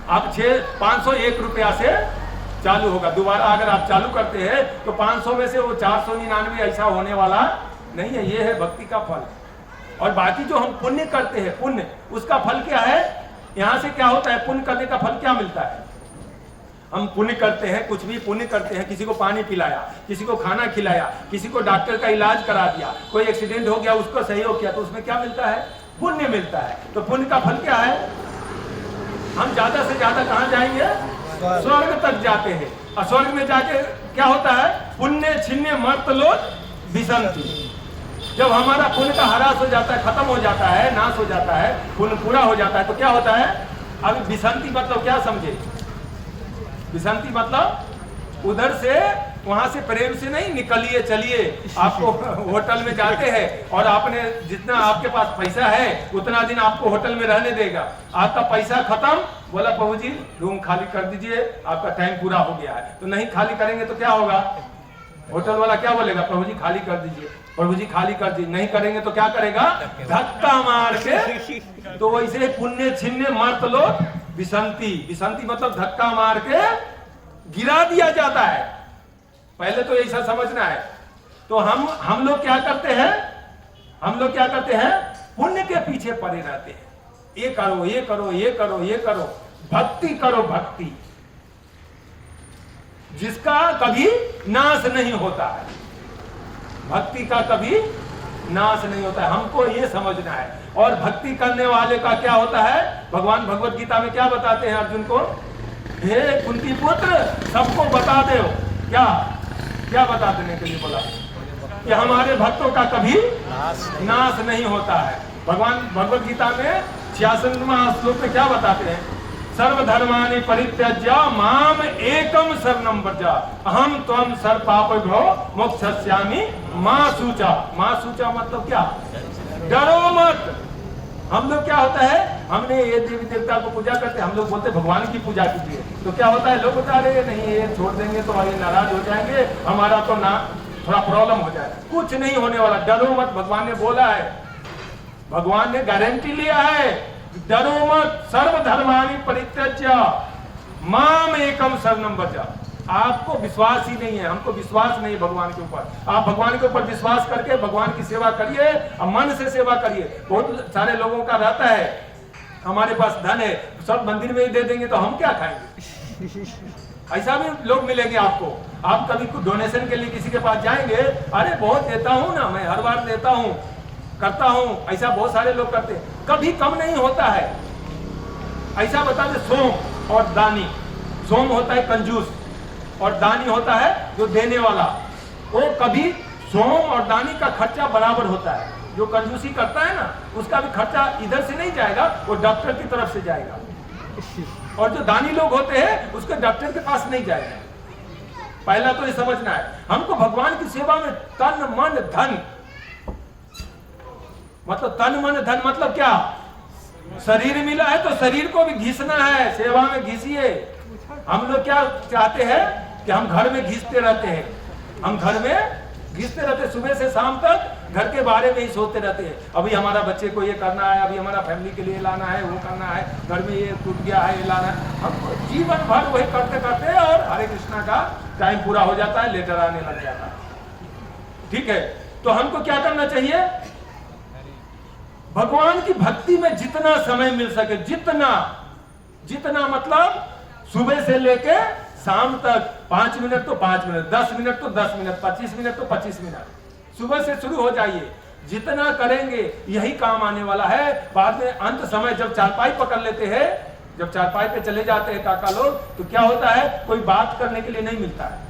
अब 501 रुपया से चालू होगा। दोबारा अगर आप चालू करते हैं तो 500 में से वो 499 ऐसा होने वाला नहीं है। ये है भक्ति का फल। और बाकी जो हम पुण्य करते हैं, पुण्य, उसका फल क्या है? यहाँ से क्या होता है? पुण्य करने का फल क्या मिलता है? हम पुण्य करते हैं, कुछ भी पुण्य करते हैं, किसी को पानी पिलाया, किसी को खाना खिलाया, किसी को डॉक्टर का इलाज करा दिया, कोई एक्सीडेंट हो गया उसको सहयोग किया, तो उसमें क्या मिलता है? पुण्य मिलता है। तो पुण्य का फल क्या है? हम ज्यादा से ज्यादा कहाँ जाएंगे? स्वर्ग तक जाते हैं। और स्वर्ग में जाके क्या होता है? पुण्य छिन्ने मर्तलोक विसंति। जब हमारा पुण्य का ह्रास हो जाता है, खत्म हो जाता है, नाश हो जाता है, पुण्य पूरा हो जाता है, तो क्या होता है? अभी विसंति मतलब क्या समझे? विसंति मतलब उधर से, वहां से प्रेम से नहीं, निकलिए चलिए। आपको होटल में जाते हैं और आपने जितना आपके पास पैसा है उतना दिन आपको होटल में रहने देगा। आपका पैसा खत्म, बोला प्रभु जी रूम खाली कर दीजिए, आपका टाइम पूरा हो गया है। तो नहीं खाली करेंगे तो क्या होगा? होटल वाला क्या बोलेगा? प्रभु जी खाली कर दीजिए, प्रभु जी खाली कर दीजिए। नहीं करेंगे तो क्या करेगा? धक्का मार के। तो वैसे पुण्य छिन्ने मर्तलोक विसंति। विसंति मतलब धक्का मार के गिरा दिया जाता है। पहले तो ऐसा समझना है। तो हम लोग क्या करते हैं? हम लोग क्या करते हैं? पुण्य के पीछे पड़े रहते हैं। ये करो, ये करो, ये करो, ये करो, भक्ति करो, भक्ति जिसका कभी नाश नहीं होता है। भक्ति का कभी नाश नहीं होता है, हमको ये समझना है। और भक्ति करने वाले का क्या होता है? भगवान भगवत गीता में क्या बताते हैं अर्जुन को? हे कुंती पुत्र, सबको बता दो। क्या बता देने के लिए बोला? कि हमारे भक्तों का कभी नाश नहीं होता है। भगवान भगवत गीता में 66वां श्लोक में क्या बताते हैं? सर्वधर्मानि परित्यज्य माम एकम शरणं व्रज अहम त्वं सर्व पापेभ्यो मोक्षयिष्यामि मा शुचा। मा शुचा मतलब क्या? डरो मत। हम लोग क्या होता है? हमने ये देवी देवता को पूजा करते, हम लोग बोलते भगवान की पूजा कीजिए, तो क्या होता है? लोग बता रहे नहीं ये छोड़ देंगे तो ये नाराज हो जाएंगे, हमारा तो ना थोड़ा प्रॉब्लम हो जाएगा। कुछ नहीं होने वाला, डरो मत। भगवान ने बोला है, भगवान ने गारंटी लिया है, डरो मत। सर्वधर्मानि परित्यज्य माम एकम शरणं व्रज। आपको विश्वास ही नहीं है, हमको विश्वास नहीं है भगवान के ऊपर। आप भगवान के ऊपर विश्वास करके भगवान की सेवा करिए और मन से सेवा करिए। बहुत सारे लोगों का रहता है हमारे पास धन है, सब मंदिर में ही दे देंगे तो हम क्या खाएंगे? ऐसा भी लोग मिलेंगे आपको। आप कभी डोनेशन के लिए किसी के पास जाएंगे, अरे बहुत देता हूं ना, मैं हर बार देता हूं, करता हूं, ऐसा बहुत सारे लोग करते हैं, कभी कम नहीं होता है। ऐसा बता दे, सोम और दानी। सोम होता है कंजूस और दानी होता है जो देने वाला। वो कभी सोम और दानी का खर्चा बराबर होता है। जो कंजूसी करता है ना, उसका भी खर्चा इधर से नहीं जाएगा, वो डॉक्टर की तरफ से जाएगा। और जो दानी लोग होते हैं उसके डॉक्टर के पास नहीं जाएगा। पहला तो ये समझना है, हमको भगवान की सेवा में तन मन धन, मतलब तन मन धन मतलब क्या? शरीर मिला है तो शरीर को भी घिसना है, सेवा में घिसिए। हम लोग क्या चाहते हैं कि हम घर में घिसते रहते हैं, हम घर में घिसते रहते, सुबह से शाम तक घर के बारे में ही सोचते रहते हैं। अभी हमारा बच्चे को ये करना है, अभी हमारा फैमिली के लिए लाना है, वो करना है, घर में ये टूट गया है, ये लाना है। हम जीवन भर वही करते करते और हरे कृष्णा का टाइम पूरा हो जाता है, लेटर आने लग जाता है। ठीक है, तो हमको क्या करना चाहिए? भगवान की भक्ति में जितना समय मिल सके, जितना मतलब सुबह से लेके शाम तक 5 मिनट तो 5 मिनट, 10 मिनट तो 10 मिनट, 25 मिनट तो 25 मिनट, सुबह से शुरू हो जाइए। जितना करेंगे यही काम आने वाला है। बाद में अंत समय जब चारपाई पकड़ लेते हैं, जब चारपाई पे चले जाते हैं काका लोग, तो क्या होता है? कोई बात करने के लिए नहीं मिलता है।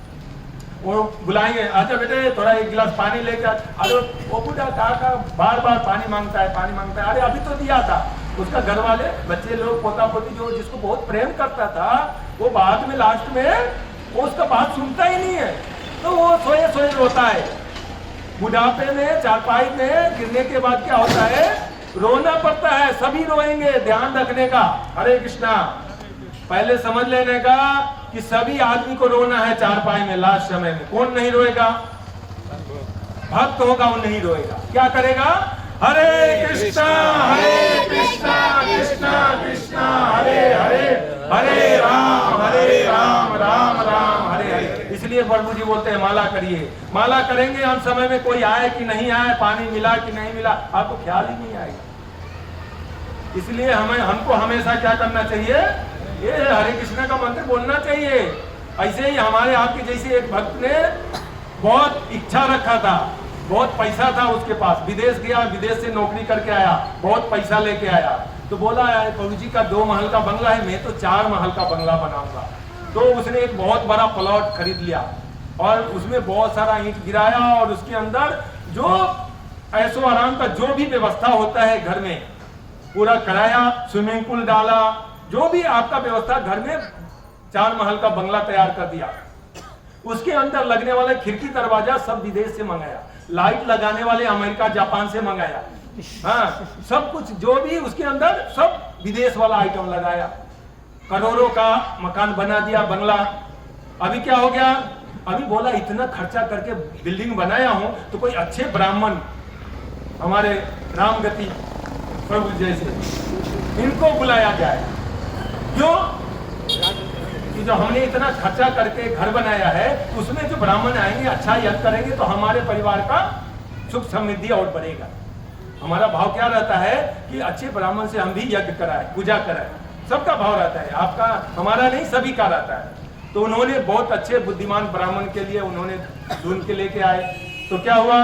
वो बुलाएंगे, आजा बेटे थोड़ा एक गिलास पानी लेके। अरे वो बूढ़ा काका बार बार पानी मांगता है, पानी मांगता है। अरे अभी तो दिया था। उसका घर वाले, बच्चे लोग, पोता पोती जो जिसको बहुत प्रेम करता था, वो बाद में लास्ट में वो उसका बात सुनता ही नहीं है, तो वो सोए सोए रोता है। बुढ़ापे में चारपाई में गिरने के बाद क्या होता है? रोना पड़ता है। सभी रोएंगे, ध्यान रखने का। हरे कृष्णा। पहले समझ लेने का कि सभी आदमी को रोना है चारपाई में लास्ट समय में। कौन नहीं रोएगा? भक्त होगा वो नहीं रोएगा। क्या करेगा? हरे कृष्णा कृष्णा कृष्णा हरे हरे, हरे राम राम राम हरे हरे। इसलिए प्रभु जी बोलते हैं माला करिए। माला करेंगे हम समय में कोई आए कि नहीं आए, पानी मिला कि नहीं मिला, आपको ख्याल ही नहीं आएगा। इसलिए हमको हमेशा क्या करना चाहिए, ये हरे कृष्णा का मंत्र बोलना चाहिए। ऐसे ही हमारे आपके जैसे एक भक्त ने बहुत इच्छा रखा था, बहुत पैसा था उसके पास, विदेश गया, विदेश से नौकरी करके आया, बहुत पैसा लेके आया, तो बोला प्रभु जी का 2 महल का बंगला है, मैं तो 4 महल का बंगला बनाऊंगा। तो उसने एक बहुत बड़ा प्लॉट खरीद लिया और उसमें बहुत सारा ईंट गिराया और उसके अंदर जो ऐशो आराम का जो भी व्यवस्था होता है घर में पूरा कराया, स्विमिंग पूल डाला, जो भी आपका व्यवस्था घर में 4 महल का बंगला तैयार कर दिया। उसके अंदर लगने वाले खिड़की दरवाजा सब विदेश से मंगाया, लाइट लगाने वाले अमेरिका जापान से मंगाया, हाँ सब कुछ जो भी उसके अंदर सब विदेश वाला आइटम लगाया, करोड़ों का मकान बना दिया, बंगला। अभी क्या हो गया, अभी बोला इतना खर्चा करके बिल्डिंग बनाया हूं तो कोई अच्छे ब्राह्मण हमारे रामगति प्रभु जैसे इनको बुलाया जाए। क्यों कि जो हमने इतना खर्चा करके घर बनाया है उसमें जो ब्राह्मण आएंगे अच्छा यज्ञ करेंगे तो हमारे परिवार का सुख समृद्धि और बढ़ेगा। हमारा भाव क्या रहता है कि अच्छे ब्राह्मण से हम भी यज्ञ कराएं, पूजा कराएं, सबका भाव रहता है, आपका हमारा नहीं सभी का रहता है। तो उन्होंने बहुत अच्छे बुद्धिमान ब्राह्मण के लिए उन्होंने ढूंढ के लेके आए। तो क्या हुआ,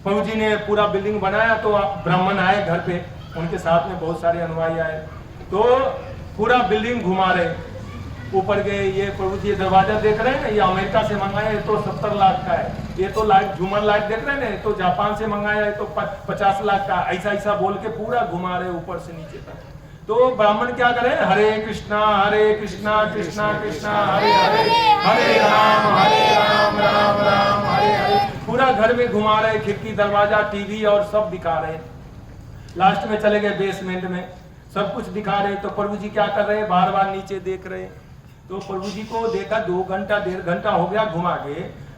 प्रभु जी ने पूरा बिल्डिंग बनाया तो ब्राह्मण आए घर पे, उनके साथ में बहुत सारे अनुयायी आए, तो पूरा बिल्डिंग घुमा रहे, ऊपर गए, ये प्रभु जी दरवाजा देख रहे हैं ना, ये अमेरिका से मंगाया, ये तो 70 लाख का है, ये तो लाइट झूमर लाइट देख रहे हैं ना, ये तो जापान से मंगाया, ये तो 50 लाख का, ऐसा ऐसा बोल के पूरा घुमा रहे ऊपर से नीचे तक। तो ब्राह्मण क्या करे, हरे कृष्णा कृष्णा कृष्णा हरे हरे, हरे राम राम राम हरे हरे, पूरा घर में घुमा रहे, खिड़की दरवाजा टीवी और सब दिखा रहे। लास्ट में चले गए बेसमेंट में, सब कुछ दिखा रहे। तो प्रभु जी क्या कर रहे हैं, बार बार नीचे देख रहे। तो प्रभु जी को देखा 2 घंटा 1.5 घंटा हो गया घुमा के,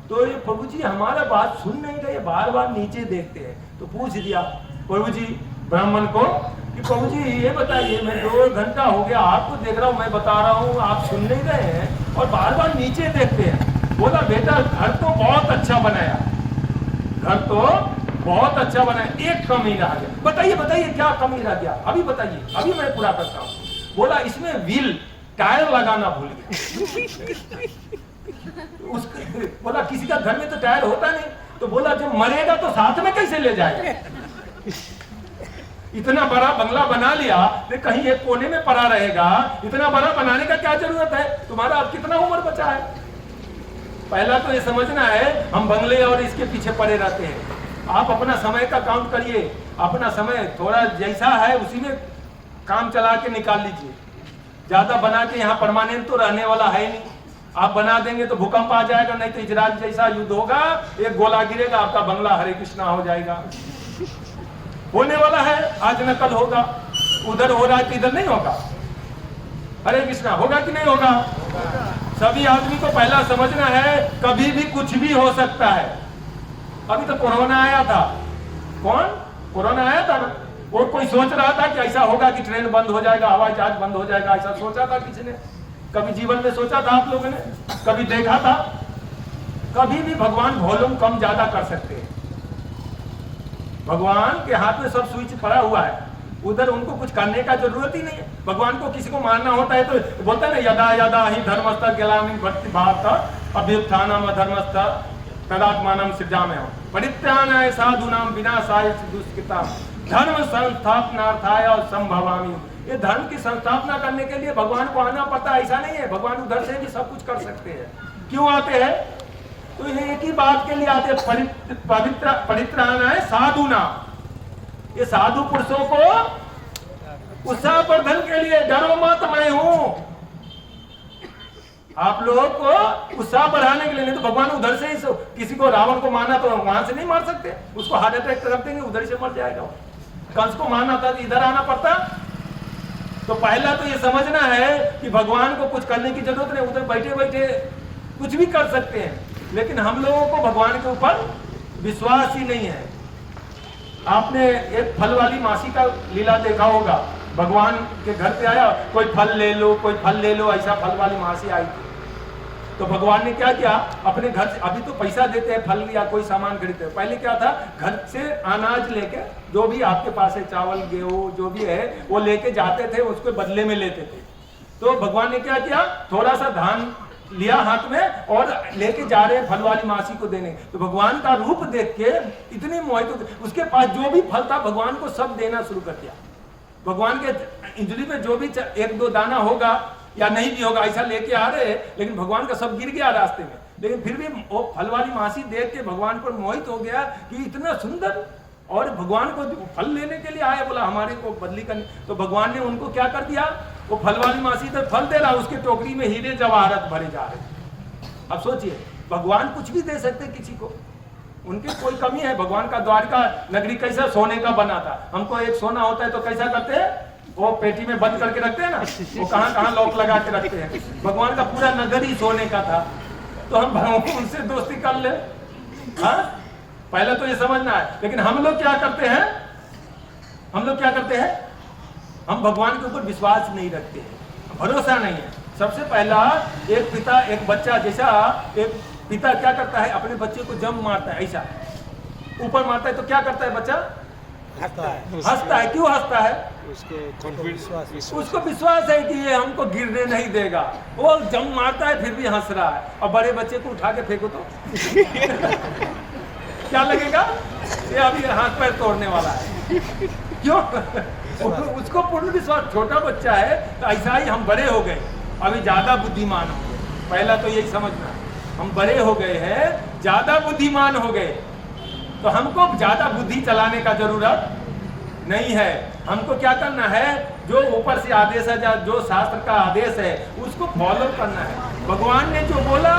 तो ये प्रभु जी हमारा बात सुन नहीं रहे, बार बार नीचे देखते हैं। तो पूछ दिया प्रभु जी ब्राह्मण को कि प्रभु जी ये बताइए, मैं 2 घंटा हो गया आपको देख रहा हूँ, मैं बता रहा हूँ, आप सुन नहीं रहे हैं और बार बार नीचे देखते हैं। बोला बेटा घर तो बहुत अच्छा बनाया, घर तो बहुत अच्छा बनाया, एक कमी रह गया। बताइए बताइए क्या कमी रह गया, अभी बताइए, अभी मैं पूरा करता हूँ। बोला इसमें व्हील टायर लगाना भूल गया। बोला किसी का घर में तो टायर होता नहीं, तो बोला जब मरेगा तो साथ में कैसे ले जाएगा। इतना बड़ा बंगला बना लिया, कहीं एक कोने में पड़ा रहेगा, इतना बड़ा बनाने का क्या जरूरत है, तुम्हारा अब कितना उम्र बचा है। पहला तो ये समझना है हम बंगले और इसके पीछे पड़े रहते हैं। आप अपना समय का काउंट करिए, अपना समय थोड़ा जैसा है उसी में काम चला के निकाल लीजिए। ज्यादा बना के यहाँ परमानेंट तो रहने वाला है नहीं, आप बना देंगे तो भूकंप आ जाएगा, नहीं तो इजराइल जैसा युद्ध होगा, एक गोला गिरेगा आपका बंगला हरे कृष्णा हो जाएगा। होने वाला है, आज न कल होगा, उधर हो रहा है तो इधर नहीं होगा। हरे कृष्णा होगा कि नहीं होगा। सभी आदमी को पहला समझना है कभी भी कुछ भी हो सकता है। अभी तो कोरोना आया था, कौन कोरोना आया था ना, वो कोई सोच रहा था कि ऐसा होगा कि ट्रेन बंद हो जाएगा, हवाई जहाज बंद हो जाएगा, ऐसा सोचा था किसी ने? कभी जीवन में सोचा था आप लोगों ने? कभी देखा था? कभी भी भगवान वॉल्यूम कम ज्यादा कर सकते हैं। भगवान के हाथ में सब स्विच पड़ा हुआ है, उधर उनको कुछ करने का जरूरत ही नहीं है। भगवान को किसी को मारना होता है तो बोलता है ना, यदा यदा ही धर्मस्थ ग्लानिर्भवति भक्ति भारत अभ्युत्थानम अधर्मस्थ तदात्मानं सृजाम्यहम् परित्राणाय साधूनां विनाशाय दुष्कृतां धर्म संस्थापनार्थाय संभवामि। ये धर्म की संस्थापना करने के लिए भगवान को आना पड़ता है, ऐसा नहीं है। भगवान उधर से भी सब कुछ कर सकते हैं। क्यों आते हैं? तो ये एक ही बात के लिए आते हैं, परित्राणाय साधूनां। ये साधु पुरुषों को उत्साह वर्धन के लिए, डरो मत मैं हूं, आप लोगों को उत्साह बढ़ाने के लिए। नहीं तो भगवान उधर से ही किसी को रावण को मारना तो वहां से नहीं मार सकते, उसको हार्ट अटैक कर देंगे, उधर से मर जाएगा। कंस को मारना था तो इधर आना पड़ता। तो पहला तो ये समझना है कि भगवान को कुछ करने की जरूरत नहीं, उधर बैठे बैठे कुछ भी कर सकते हैं। लेकिन हम लोगों को भगवान के ऊपर विश्वास ही नहीं है। आपने एक फल वाली मासी का लीला देखा होगा, भगवान के घर पे आया, कोई फल ले लो, कोई फल ले लो, ऐसा फल वाली मासी आई थी। तो भगवान ने क्या किया, अपने घर से, अभी तो पैसा देते हैं फल या कोई सामान खरीदते हैं, पहले क्या था, घर से अनाज लेके, जो भी आपके पास है, चावल गेहूं जो भी है वो लेके जाते थे, उसको बदले में लेते थे। तो भगवान ने क्या किया, थोड़ा सा धान लिया हाथ में और लेके जा रहे हैं फल वाली मासी को देने। तो भगवान का रूप देख के इतनी मोहित, उसके पास जो भी फल था भगवान को सब देना शुरू कर दिया। भगवान के इंजली में जो भी 1-2 दाना होगा या नहीं भी होगा, ऐसा लेके आ रहे, लेकिन भगवान का सब गिर गया रास्ते में। लेकिन फिर भी वो फल वाली मासी देख के भगवान पर मोहित हो गया कि इतना सुंदर, और भगवान को फल लेने के लिए आया, बोला हमारे को बदली करनी। तो भगवान ने उनको क्या कर दिया, वो फल वाली मासी तो फल दे रहा, उसके टोकरी में हीरे जवाहरात भरे जा रहे। अब सोचिए, भगवान कुछ भी दे सकते किसी को, उनकी कोई कमी है। भगवान का द्वारका नगरी कैसा सोने का बना था, हमको एक सोना होता है तो कैसा करते हैं, वो पेटी में बंद करके रखते हैं ना, वो कहाँ लॉक लगा के रखते हैं। भगवान का पूरा नगर ही सोने का था, तो हम उनसे दोस्ती कर ले। हाँ, पहले तो ये समझना है। लेकिन हम लोग क्या करते हैं, हम भगवान के ऊपर विश्वास नहीं रखते हैं, भरोसा नहीं है। सबसे पहला, एक पिता एक बच्चा, जैसा एक पिता क्या करता है, अपने बच्चे को जब मारता है, ऐसा ऊपर मारता है तो क्या करता है बच्चा, हंसता है। क्यों हंसता है, उसको विश्वास है कि ये हमको गिरने नहीं देगा। वो जब मारता है फिर भी हंस रहा है। और बड़े बच्चे को उठा के फेंको तो क्या लगेगा, ये अभी हाथ पैर तोड़ने वाला है। क्यों, उसको पूर्ण विश्वास। छोटा बच्चा है तो ऐसा ही हम बड़े हो गए, अभी ज्यादा बुद्धिमान हो गए। पहला तो यही समझना, हम बड़े हो गए हैं, ज्यादा बुद्धिमान हो गए, तो हमको ज्यादा बुद्धि चलाने का जरूरत नहीं है। हमको क्या करना है, जो ऊपर से आदेश है, जो शास्त्र का आदेश है, उसको फॉलो करना है। भगवान ने जो बोला,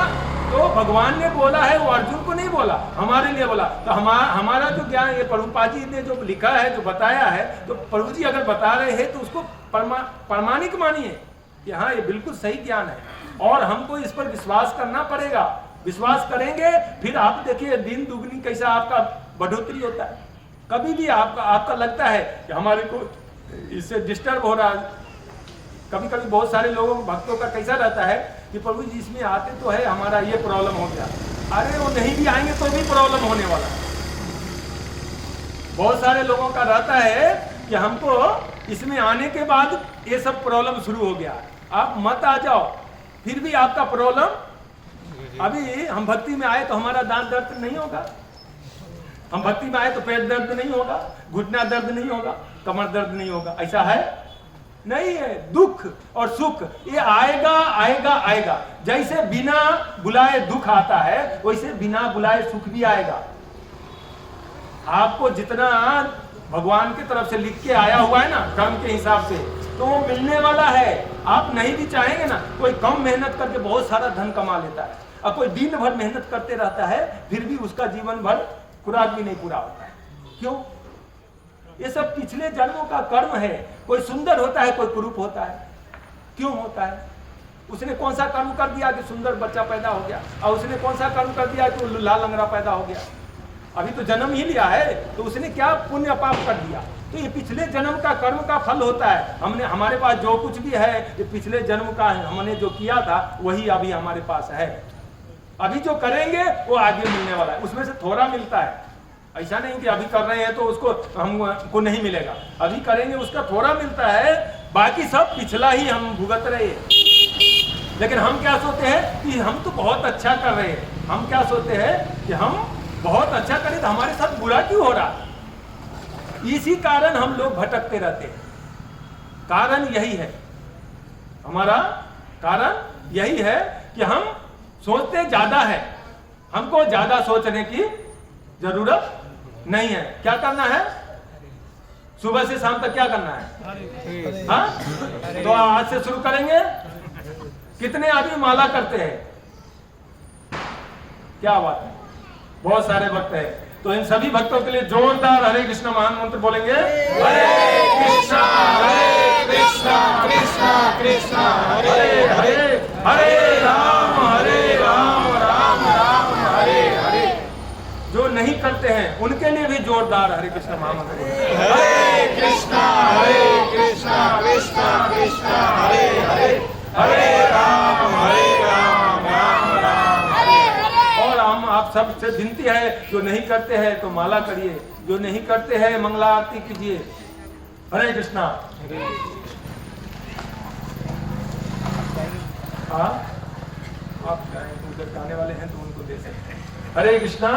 तो भगवान ने बोला है, वो अर्जुन को नहीं बोला, हमारे लिए बोला। तो हमारा जो ज्ञान, ये प्रभुपाद जी ने जो लिखा है, जो बताया है, तो प्रभु जी अगर बता रहे हैं तो उसको प्रमाणिक मानिए कि हाँ, ये बिल्कुल सही ज्ञान है, और हमको इस पर विश्वास करना पड़ेगा। विश्वास करेंगे, फिर आप देखिए दिन दुगनी कैसा आपका बढ़ोतरी होता है। कभी भी आपका लगता है कि हमारे को इससे डिस्टर्ब हो रहा है। कभी कभी बहुत सारे लोगों भक्तों का कैसा रहता है कि प्रभु जी इसमें आते तो है, हमारा ये प्रॉब्लम हो गया। अरे वो नहीं भी आएंगे तो भी प्रॉब्लम होने वाला है। बहुत सारे लोगों का रहता है कि हमको इसमें आने के बाद ये सब प्रॉब्लम शुरू हो गया, आप मत आ जाओ, फिर भी आपका प्रॉब्लम। अभी हम भक्ति में आए तो हमारा दांत दर्द नहीं होगा, हम भक्ति में आए तो पेट दर्द नहीं होगा, घुटना दर्द नहीं होगा, कमर दर्द नहीं होगा, ऐसा है नहीं है। दुख और सुख ये आएगा आएगा आएगा। जैसे बिना बुलाए दुख आता है, वैसे बिना बुलाए सुख भी आएगा। आपको जितना भगवान की तरफ से लिख के आया हुआ है ना, कर्म के हिसाब से, तो वो मिलने वाला है। आप नहीं भी चाहेंगे ना, कोई कम मेहनत करके बहुत सारा धन कमा लेता है, और कोई दिन भर मेहनत करते रहता है, फिर भी उसका जीवन भर खुराक भी नहीं पूरा होता है। क्यों? ये सब पिछले जन्मों का कर्म है। कोई सुंदर होता है, कोई कुरूप होता है। क्यों होता है? उसने कौन सा कर्म कर दिया कि सुंदर बच्चा पैदा हो गया, और उसने कौन सा कर्म कर दिया कि लाल लंगड़ा पैदा हो गया। अभी तो जन्म ही लिया है, तो उसने क्या पुण्य पाप कर दिया। तो ये पिछले जन्म का कर्म का फल होता है। हमारे पास जो कुछ भी है, ये पिछले जन्म का है। हमने जो किया था वही अभी हमारे पास है। अभी जो करेंगे वो आगे मिलने वाला है, उसमें से थोड़ा मिलता है। ऐसा नहीं कि अभी कर रहे हैं तो उसको हमको नहीं मिलेगा, अभी करेंगे उसका थोड़ा मिलता है, बाकी सब पिछला ही हम भुगत रहे हैं। लेकिन हम क्या सोचते हैं कि हम तो बहुत अच्छा कर रहे हैं। हम क्या सोचते हैं कि हम बहुत अच्छा करें तो हमारे साथ बुरा क्यों हो रहा। इसी कारण हम लोग भटकते रहते हैं। कारण यही है, हमारा कारण यही है कि हम सोचते ज्यादा है। हमको ज्यादा सोचने की जरूरत नहीं है। क्या करना है? सुबह से शाम तक क्या करना है? हाँ, तो आज से शुरू करेंगे। कितने आदमी माला करते हैं? क्या बात है, बहुत सारे भक्त हैं। तो इन सभी भक्तों के लिए जोरदार हरे कृष्ण महान मंत्र बोलेंगे। हरे कृष्णा कृष्णा कृष्णा हरे हरे, हरे राम राम राम हरे हरे। जो नहीं करते हैं उनके लिए भी जोरदार हरे कृष्ण महामंत्र बोलेंगे। हरे कृष्णा सबसे विनती है, जो नहीं करते हैं तो माला करिए, जो नहीं करते हैं मंगला आरती कीजिए। हरे कृष्णा। हाँ, आप उधर गाने वाले हैं तो उनको दे सकते हैं। हरे कृष्णा।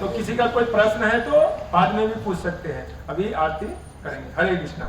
तो किसी का कोई प्रश्न है तो बाद में भी पूछ सकते हैं, अभी आरती करेंगे। हरे कृष्णा।